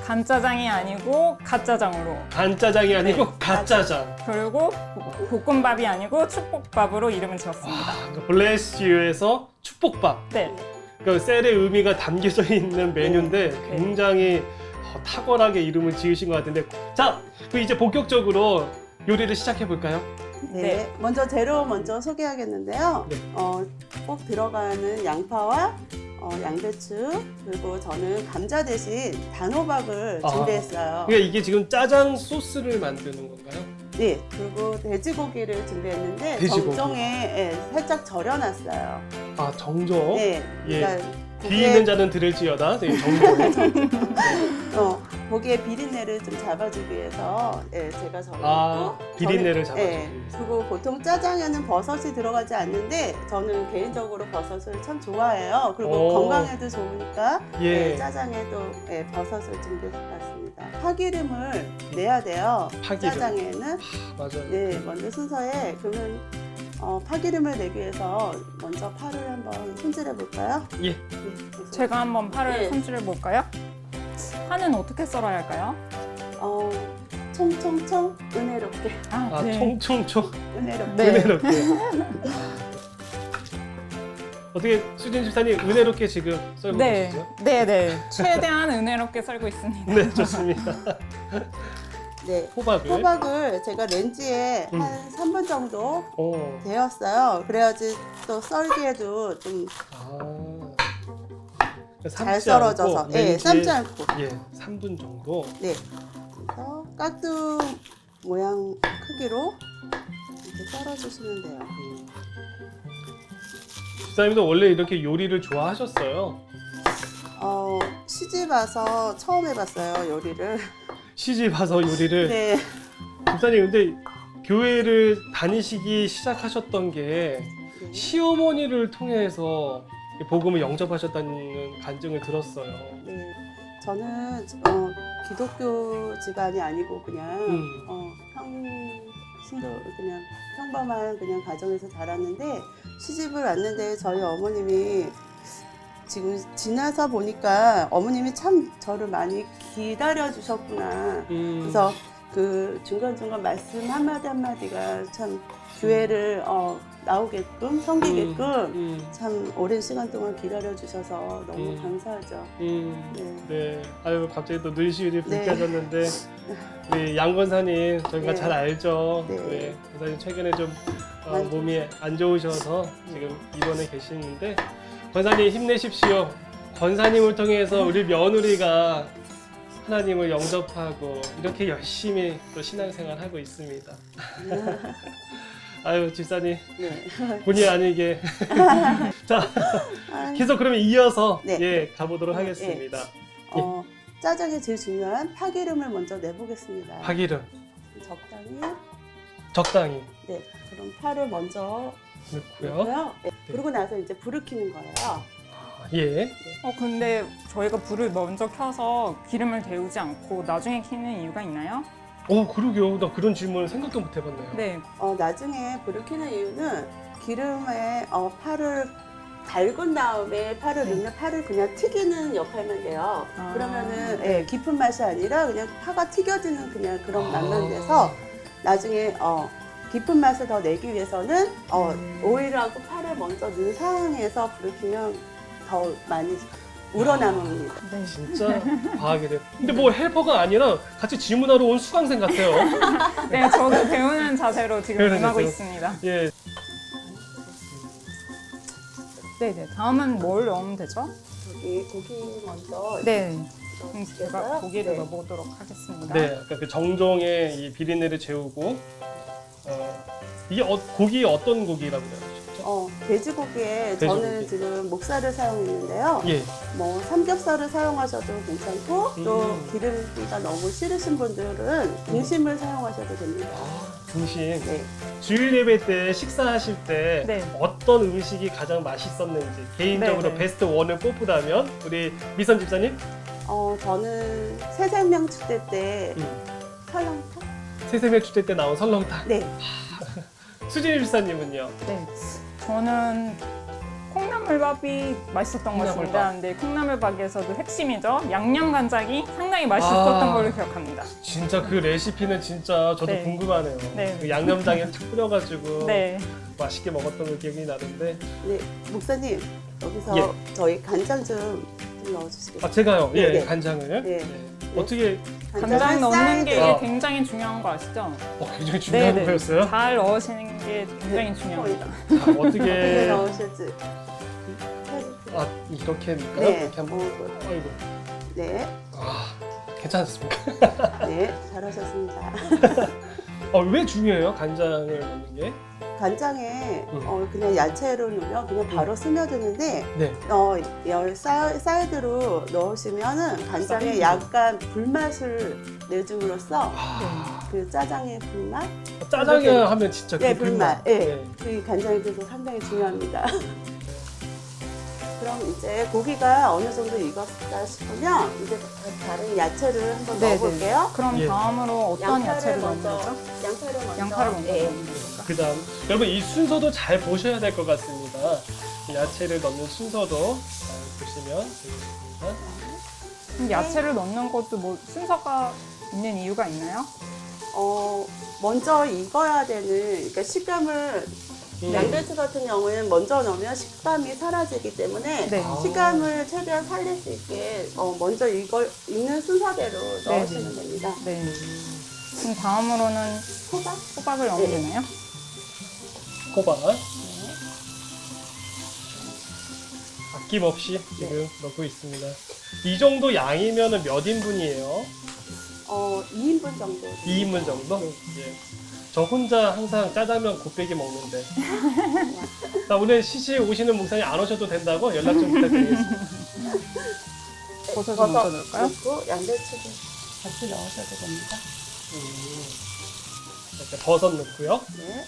간짜장이 아니고 갓짜장으로, 간짜장이 아니고 네. 갓짜장. 그리고 볶음밥이 아니고 축복밥으로 이름을 지었습니다. 블레스 유에서 축복밥. 네, 그 셀의 의미가 담겨져 있는 메뉴인데 네. 굉장히 탁월하게 이름을 지으신 것 같은데, 자, 그 이제 본격적으로 요리를 시작해 볼까요? 네. 네. 먼저 재료 먼저 소개하겠는데요. 네. 꼭 들어가는 양파와 양배추, 그리고 저는 감자 대신 단호박을 아. 준비했어요. 그러니까 이게 지금 짜장 소스를 만드는 건가요? 네, 그리고 돼지고기를 준비했는데 돼지고기. 정종에 살짝 절여놨어요. 아, 정종. 네, 예. 그러니까 귀 있는 자는 들을지어다. 네, 정종. 고기의 비린내를 좀 잡아주기 위해서 제가 절였고 아, 비린내를 잡아주기 네, 위해서. 그리고 보통 짜장에는 버섯이 들어가지 않는데 저는 개인적으로 버섯을 참 좋아해요. 그리고 오. 건강에도 좋으니까 예. 짜장에도 버섯을 준비해봤습니다. 파기름을 내야 돼요. 파기름. 짜장에는 맞아요. 네, 먼저 순서에 그러면 파기름을 내기 위해서 먼저 파를 한번 손질해 볼까요? 예. 네, 그래서 제가 한번 파를 네. 손질해 볼까요? 파는 어떻게 썰어야 할까요? 총총총 은혜롭게 아, 네. 총총총. 은혜롭게 네. 은혜롭게. 어떻게 수진 집사님 은혜롭게 지금 썰고 네, 계시죠? 네, 네. 최대한 은혜롭게 썰고 있습니다. 네, 좋습니다. 네. 호박을. 제가 렌즈에 음. 한 3분 정도 오. 데웠어요. 그래야지 또 썰기에도 좀 잘 썰어져서. 예, 삶지 않고. 예, 3분 정도. 네. 그래서 깍두 모양 크기로 이렇게 썰어주시면 돼요. 집사님도 원래 이렇게 요리를 좋아하셨어요? 시집 와서 처음 해봤어요, 요리를. 시집 와서 요리를. 네. 집사님 근데 교회를 다니시기 시작하셨던 게 네. 시어머니를 통해서 복음을 영접하셨다는 간증을 들었어요. 네. 저는 기독교 집안이 아니고 그냥 그냥 평범한 그냥 가정에서 자랐는데 시집을 왔는데 저희 어머님이 지금 지나서 보니까 어머님이 참 저를 많이 기다려 주셨구나. 그래서 그 중간중간 말씀 한마디 한마디가 참 교회를 나오게끔 섬기게끔 참 오랜 시간 동안 기다려 주셔서 너무 감사하죠. 네. 아유 갑자기 또 눈시울이 네. 붉혀졌는데 우리 양 권사님 저희가 네. 잘 알죠. 네. 네. 권사님 최근에 좀 많이 몸이 안 좋으셔서 지금 입원해 계시는데 권사님 힘내십시오. 권사님을 통해서 우리 며느리가 하나님을 영접하고 이렇게 열심히 또 신앙생활 하고 있습니다. 아유 집사님 네. 본의 아니게 자 아유, 계속 그러면 이어서 네. 예 가보도록 네, 하겠습니다. 짜장에 제일 중요한 파기름을 먼저 내보겠습니다. 파기름 적당히. 적당히 네. 그럼 파를 먼저 넣고요. 넣고요. 네. 그러고 나서 이제 불을 켜는 거예요. 예. 근데 저희가 불을 먼저 켜서 기름을 데우지 않고 나중에 켜는 이유가 있나요? 그러게요. 나 그런 질문을 생각도 못 해봤네요. 네. 나중에 불을 켜는 이유는 기름에 파를 달군 다음에 파를 넣으면 파를 그냥 튀기는 역할만 돼요. 아. 그러면은 예, 깊은 맛이 아니라 그냥 파가 튀겨지는 그냥 그런 맛만 돼서 나중에 깊은 맛을 더 내기 위해서는 오일하고 파를 먼저 넣은 상황에서 불을 켜면 더 많이 우러남습니다. 네. 진짜 과학이래. 근데 뭐 헬퍼가 아니라 같이 질문하러 온 수강생 같아요. 네, 저도 배우는 자세로 지금 배우는 임하고 자세로. 있습니다. 예. 네네. 다음은 뭘 넣으면 되죠? 여기 고기 먼저 네. 넣어주시겠어요? 제가 고기를 네. 넣어보도록 하겠습니다. 네. 아까 그 정종의 이 비린내를 재우고 이게 고기 어떤 고기라고 그러셨죠? 돼지고기에 돼지고기. 저는 지금 목살을 사용했는데요. 예. 뭐 삼겹살을 사용하셔도 괜찮고 또 음. 기름기가 너무 싫으신 분들은 등심을 사용하셔도 됩니다. 등심. 네. 주일 예배 때 식사하실 때 네. 어떤 음식이 가장 맛있었는지 개인적으로 네, 네. 베스트 1을 뽑으라면 우리 미선 집사님 저는 새생명 축제 때 설렁탕? 새샘의 축제 때 나온 설렁탕. 네. 수진이 집사님은요? 네. 저는 콩나물밥이 맛있었던 것 콩나물밥. 같습니다. 근데 콩나물밥에서도 핵심이죠. 양념 간장이 상당히 맛있었던 걸로 기억합니다. 진짜 그 레시피는 진짜 저도 네. 궁금하네요. 네. 그 양념장에 착 뿌려가지고 네. 맛있게 먹었던 거 기억이 나는데. 네. 목사님 여기서 저희 간장 좀 넣어주시겠어요? 제가요. 네, 예, 네. 간장을. 네. 어떻게 간장 넣는 게 어. 굉장히 중요한 거 아시죠? 굉장히 중요한 네네. 거였어요? 잘 넣으시는 게 굉장히 중요합니다. 자, 어떻게 어떻게 넣으실지. 이렇게 할까요? 네. 이렇게 한번. 아이고. 네. 괜찮습니까? 네. 잘하셨습니다. 왜 중요해요? 간장을 넣는 게? 간장에 그냥 야채로 넣으면 그냥 바로 스며드는데 네. 사이드로 넣으시면은 간장에 사이드로? 약간 불맛을 내줌으로써 아, 그 짜장의 불맛, 짜장면 이렇게- 하면 진짜 네, 그 불맛, 불맛. 네. 그 간장에 그래서 상당히 중요합니다. 그럼 이제 고기가 어느 정도 익었다 싶으면 이제 다른 야채를 한번 네, 넣어볼게요. 그럼 예. 다음으로 어떤 야채를 넣는 거죠? 양파를 먼저. 양파를 먼저 네. 넣는 거죠. 그다음 여러분 이 순서도 잘 보셔야 될 것 같습니다. 야채를 넣는 순서도 잘 보시면 되겠습니다. 그럼 야채를 넣는 것도 뭐 순서가 있는 이유가 있나요? 먼저 익어야 되는, 그러니까 식감을 양배추 같은 경우에는 먼저 넣으면 식감이 사라지기 때문에 네. 식감을 최대한 살릴 수 있게 먼저 익는 순서대로 넣으시면 됩니다. 네. 그럼 다음으로는 호박을 넣으면 되나요? 호박. 아낌없이 지금 넣고 있습니다. 이 정도 양이면 몇 인분이에요? 2인분 정도. 2인분 정도? 예. 저 혼자 항상 짜장면 곱빼기 먹는데. 자, 오늘 시시에 오시는 목사님 안 오셔도 된다고 연락 좀 부탁드리겠습니다. 버섯을 먼저 넣을까요? 넣고 양배추도 같이 넣으셔도 됩니다. 이렇게 버섯 넣고요. 네.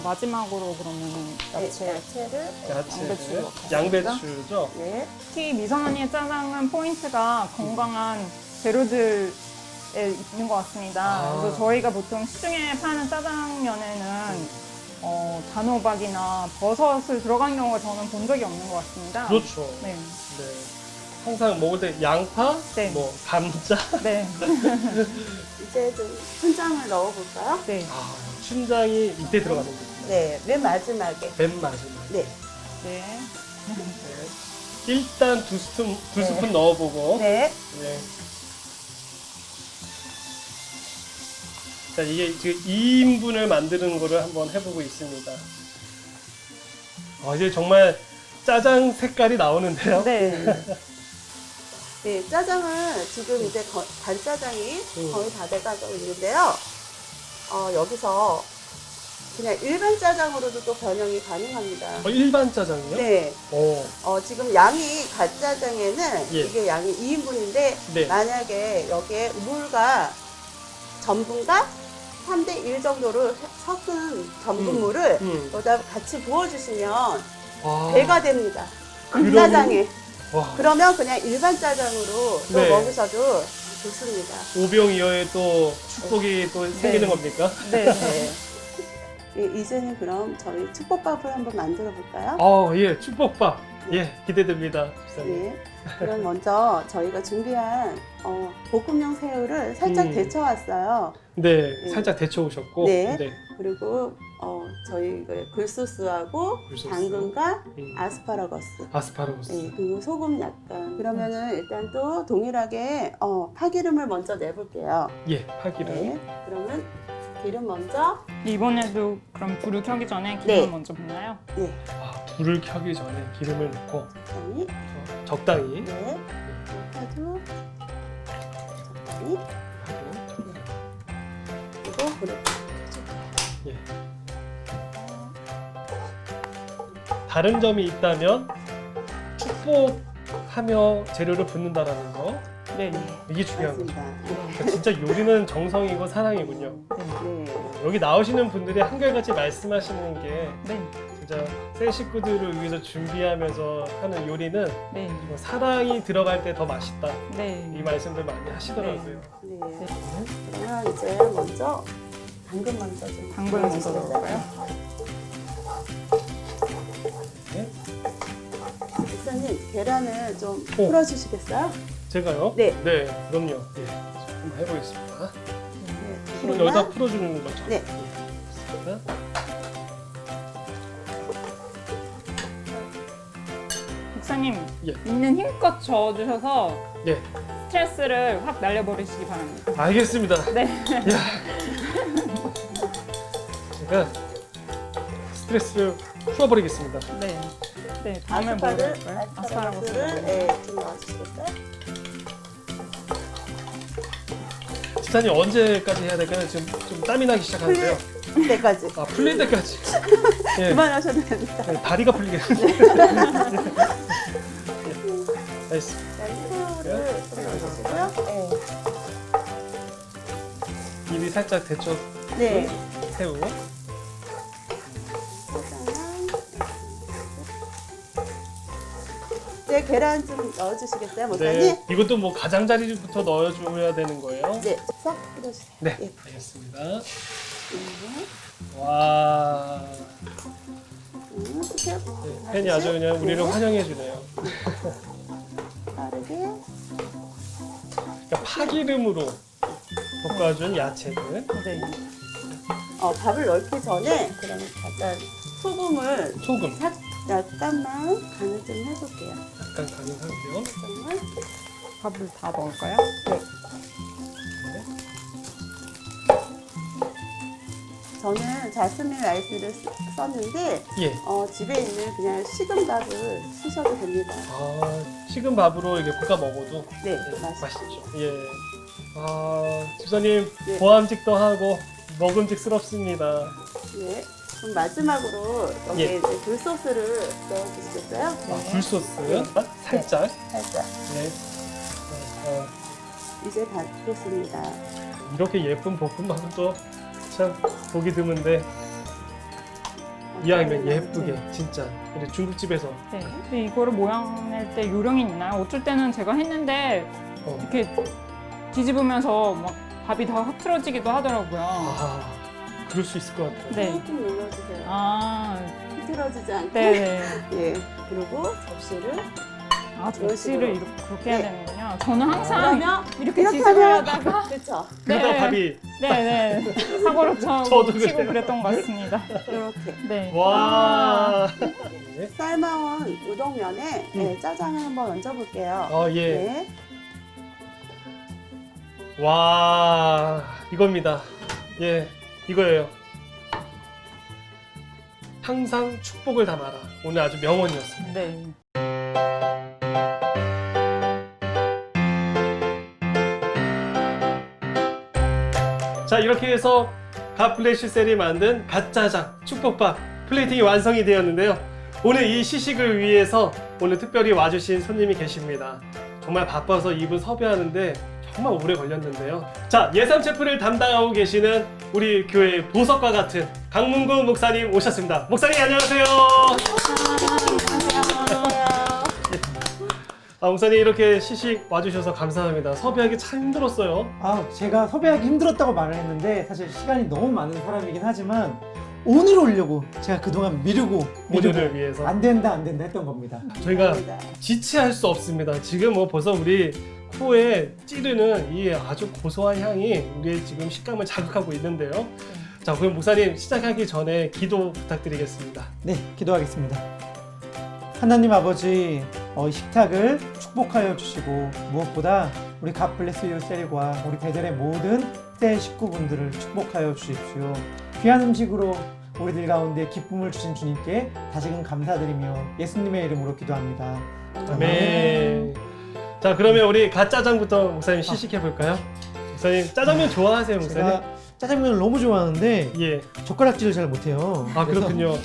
마지막으로 그러면 야채를 야채를. 양배추를 양배추죠? 네. 특히 미선 언니의 짜장은 포인트가 건강한 재료들에 있는 것 같습니다. 그래서 저희가 보통 시중에 파는 짜장면에는 단호박이나 버섯을 들어간 경우가 저는 본 적이 없는 것 같습니다. 그렇죠. 네. 네. 항상 먹을 때 양파, 네. 뭐 감자. 네. 이제 좀 춘장을 넣어볼까요? 네. 아, 춘장이 이때 들어가는 거죠. 네. 맨 마지막에. 맨 마지막. 네. 네. 네. 일단 두 스푼 넣어보고. 네. 네. 자, 이게 지금 2인분을 만드는 거를 한번 해보고 있습니다. 이제 정말 짜장 색깔이 나오는데요. 네. 네, 짜장은 지금 이제 간짜장이 거의 다 돼가고 있는데요. 여기서 그냥 일반 짜장으로도 또 변형이 가능합니다. 일반 짜장이요? 네. 오. 지금 양이 간짜장에는 예. 이게 양이 2인분인데 네. 만약에 여기에 물과 전분과 3대1 정도로 섞은 전분물을 여기다 같이 부어주시면 아, 배가 됩니다. 그럼- 짜장에. 와, 그러면 그냥 일반 짜장으로 또 네. 먹으셔도 좋습니다. 오병이어의 또 축복이 또 생기는 겁니까? 네. 네. 이제는 그럼 저희 축복밥을 한번 만들어 볼까요? 예, 축복밥. 예, 기대됩니다. 집사님. 네. 그럼 먼저 저희가 준비한 볶음용 새우를 살짝 데쳐왔어요. 네, 네. 살짝 데쳐오셨고. 네. 그리고 저희 굴소스하고 굴소스. 당근과 음. 아스파라거스. 아스파라거스. 네, 그리고 소금 약간. 그러면은 일단 또 동일하게 파기름을 먼저 내볼게요. 예, 파기름. 네. 그러면 기름 먼저. 이번에도 그럼 불을 켜기 전에 기름 네. 먼저 붓나요? 네. 불을 켜기 전에 기름을 넣고 적당히. 적당히 네. 아주 적당히. 하고. 그리고 불을 예. 다른 점이 있다면 축복하며 재료를 붓는다라는 거. 네. 이게 중요한 거죠. 맞습니다. 그러니까 진짜 요리는 정성이고 사랑이군요. 네. 여기 나오시는 분들이 한결같이 말씀하시는 게 네. 진짜 새 식구들을 위해서 준비하면서 하는 요리는 네. 뭐 사랑이 들어갈 때 더 맛있다. 네. 이 말씀들 많이 하시더라고요. 네. 그러면 이제 먼저 당근 먼저 좀. 당근 먼저 넣어주세요. 넣을까요? 네. 목사님 계란을 좀 오. 풀어주시겠어요? 제가요? 네. 네, 그럼요. 예. 한번 해보겠습니다. 네. 그럼 여기다 풀어주는 거죠? 네. 알겠습니다. 목사님, 예. 있는 힘껏 저어주셔서 예, 스트레스를 확 날려버리시기 바랍니다. 알겠습니다. 네. 야. 제가 스트레스를 풀어버리겠습니다. 네. 네. 다음에 뭐 넣을까요? 아스파라거스를 좀 넣어주시겠어요? 집사님 언제까지 해야 될까요? 지금 좀 땀이 나기 시작하는데요. 풀릴 때까지. 아, 풀릴 때까지. 예. 그만하셔도 됩니다. 네, 다리가 풀리겠는데. 알겠습니다. 새우를 좀 넣어주시고요. 입이 살짝 데쳐 네. 새우. 네, 계란 좀 넣어주시겠어요, 목사님? 네, 이것도 뭐 가장자리부터 넣어줘야 되는 거예요? 네, 싹 뿌려주세요. 네, 예. 알겠습니다. 네. 와, 이렇게 네, 팬이 아주 그냥 우리를 환영해 주네요. 빠르게. 그러니까 파기름으로 볶아준 야채들. 네. 밥을 넣기 전에 그러면 약간 소금을 소금 약간만 간을 좀 해볼게요. 약간 간인 상태요. 잠깐만. 밥을 다 넣을까요? 저는 자스민 라이스를 썼는데 예. 집에 있는 그냥 식은 밥을 쓰셔도 됩니다. 식은 밥으로 이게 볶아 먹어도 네, 예, 맛있죠. 맛있죠. 예. 집사님 예. 보암직도 하고 먹음직스럽습니다. 예. 그럼 마지막으로 여기에 예. 이제 굴소스를 넣어주시겠어요? 굴소스 살짝. 살짝. 네. 이제 다 됐습니다. 이렇게 예쁜 볶음밥은 또 참 보기 드문데 이왕이면 예쁘게 진짜 우리 중국집에서 네. 근데 이거를 모양 낼 때 요령이 있나요? 어쩔 때는 제가 했는데 어. 이렇게 뒤집으면서 막 밥이 다 흐트러지기도 하더라고요. 그럴 수 있을 것 같아요. 네. 꾹꾹 눌러주세요. 흐트러지지 않게. 네. 예. 그리고 접시를 접시를 그렇게 해야 되는군요. 저는 항상 그러면 이렇게 이렇게 뒤집어 하면 하다가 그렇죠. 그러다 네. 밥이 네네 사고를 저도 치고 그래요. 그랬던 것 같습니다. 이렇게. 네. 와. 삶아온 우동면에 네, 짜장을 한번 얹어볼게요. 예. 네. 와, 이겁니다. 예, 이거예요. 항상 축복을 담아라. 오늘 아주 명언이었습니다. 네. 자, 이렇게 해서 갓플래시셀이 만든 갓짜장 축복밥 플레이팅이 완성이 되었는데요. 오늘 이 시식을 위해서 오늘 특별히 와주신 손님이 계십니다. 정말 바빠서 이분 섭외하는데 정말 오래 걸렸는데요. 자, 예삼 체프를 담당하고 계시는 우리 교회 보석과 같은 강문구 목사님 오셨습니다. 목사님 안녕하세요. 목사님 이렇게 시식 와주셔서 감사합니다. 섭외하기 참 힘들었어요. 제가 섭외하기 힘들었다고 말을 했는데 사실 시간이 너무 많은 사람이긴 하지만 오늘 오려고 제가 그동안 미루고 오늘을 위해서 안 된다 했던 겁니다. 저희가 지체할 수 없습니다. 지금 뭐 벌써 우리 코에 찌르는 이 아주 고소한 향이 우리의 지금 식감을 자극하고 있는데요. 자, 그럼 목사님 시작하기 전에 기도 부탁드리겠습니다. 네, 기도하겠습니다. 하나님 아버지, 이 식탁을 축복하여 주시고 무엇보다 우리 갓블레스 유 셀과 우리 베델의 모든 셀 식구분들을 축복하여 주십시오. 귀한 음식으로 우리들 가운데 기쁨을 주신 주님께 다시금 감사드리며 예수님의 이름으로 기도합니다. 아멘. 자, 그러면 우리 갓짜장부터 목사님 시식해 볼까요? 목사님 짜장면 좋아하세요, 목사님? 제가 짜장면을 너무 좋아하는데 예. 젓가락질을 잘 못해요. 그래서 그렇군요.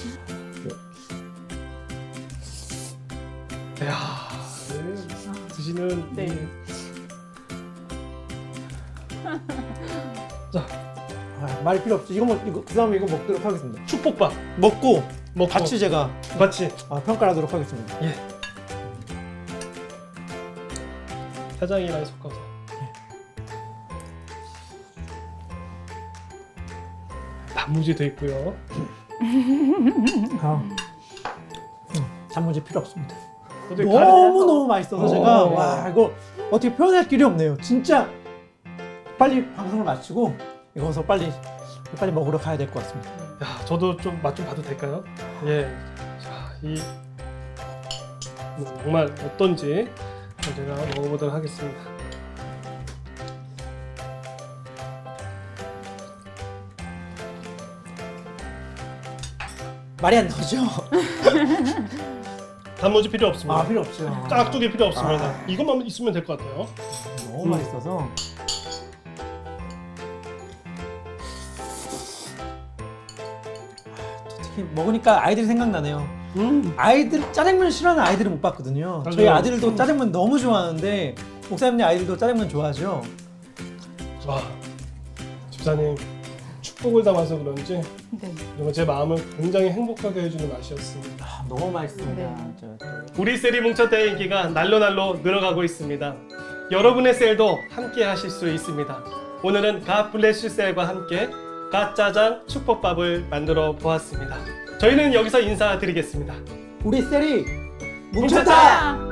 이야, 드시는 네. 자, 말 필요 없죠. 이거 그 다음에 이거 먹도록 하겠습니다. 축복밥 먹고 먹고 같이 제가 같이 평가하도록 하겠습니다. 짜장이랑 섞어서. 단무지도 있고요. 단무지 필요 없습니다. 어떻게 너무 맛있어서 제가 오. 와 이거 어떻게 표현할 길이 없네요. 진짜 빨리 방송을 마치고 이거서 빨리 먹으러 가야 될 것 같습니다. 야, 저도 좀 맛 좀 봐도 될까요? 예. 자, 이 정말 어떤지 제가 먹어보도록 하겠습니다. 말이 안 나오죠? 단무지 필요 없습니다. 필요 없죠. 깍두기 필요 없습니다. 이것만 있으면 될 것 같아요. 너무 맛있어서. 특히 먹으니까 아이들이 생각나네요. 짜장면 싫어하는 아이들은 못 봤거든요. 저희 맞아요. 아들도 짜장면 너무 좋아하는데 목사님 아이들도 짜장면 좋아하죠? 와, 집사님 축복을 담아서 그런지 네. 정말 제 마음을 굉장히 행복하게 해주는 맛이었습니다. 너무 맛있습니다. 네. 우리 셀이 뭉쳤다의 인기가 날로 늘어가고 있습니다. 여러분의 셀도 함께 하실 수 있습니다. 오늘은 갓블레스 셀과 함께 갓짜장 축복밥을 만들어 보았습니다. 저희는 여기서 인사드리겠습니다. 우리 셀이 뭉쳤다! 뭉쳤다!